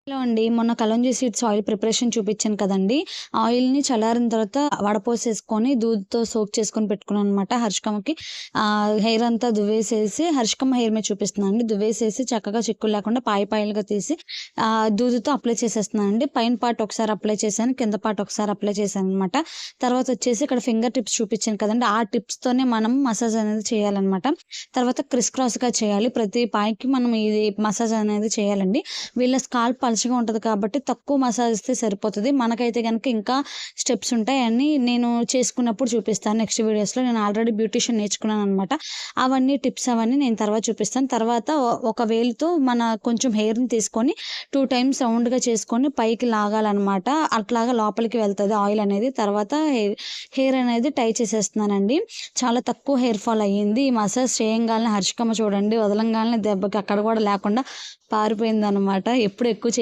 Hello అండి. మొన్న kalonji seeds oil preparation చూపించాను కదండీ! ఆయిల్‌ని చల్లారిన తర్వాత వడపోసేసుకొని దూదితో సోక్ చేసుకొని పెట్టుకున్నాననమాట. హర్షికమ్మకి హెయిర్ అంతా దువ్వేసేసి హర్షికమ్మ హెయిర్ మీద చూపిస్తున్నానండి. దువ్వేసేసి చక్కగా చిక్కులు లేకుండా పాయలుగా తీసి దూదితో అప్లై చేసేస్తున్నానండి. పైన పార్ట్ ఒకసారి అప్లై చేశాను. కింద పార్ట్ ఒకసారి అప్లై చేశాననమాట. తర్వాత వచ్చేసి ఇక్కడ ఫింగర్ టిప్స్ చూపించాను కదండీ! ఆ టిప్స్‌తోనే మనం మసాజ్ అనేది చేయాలనమాట. తర్వాత క్రిస్ క్రాస్‌గా చేయాలి. ప్రతి పాయకి మనం ఇది మసాజ్ అనేది చేయాలండి. వీళ్ళ స్కాల్ప్ పలచగా ఉంటది కాబట్టి తక్కువ మసాజ్ ఇస్తే సరిపోతది. మనకైతే గనక ఇంకా స్టెప్స్ ఉంటాయి. అన్నీ నేను చేసుకున్నప్పుడు చూపిస్తాను నెక్స్ట్ వీడియోస్‌లో. నేను ఆల్రెడీ బ్యూటీషియన్ నేర్చుకున్నాననమాట. అవన్నీ టిప్స్ అవన్నీ నేను తర్వాత చూపిస్తాను. తర్వాత ఒక వేలుతో మన కొంచెం హెయిర్‌ని తీసుకొని 2 టైమ్స్ రౌండ్‌గా చేసుకొని పైకి లాగాలనమాట. అట్లాగా లోపలికి వెళ్తది ఆయిల్ అనేది. తర్వాత హెయిర్ అనేది టై చేసేస్తున్నానండి. చాలా తక్కువ హెయిర్ ఫాల్ అయ్యింది. ఈ మసాజ్ చేయంగాల్నే హర్షికమ్మ చూడండి వదలంగాల్నే దెబ్బకి అక్కడ కూడా లేకుండా పారిపోయిందనమాట. ఎప్పుడు ఎక్కువ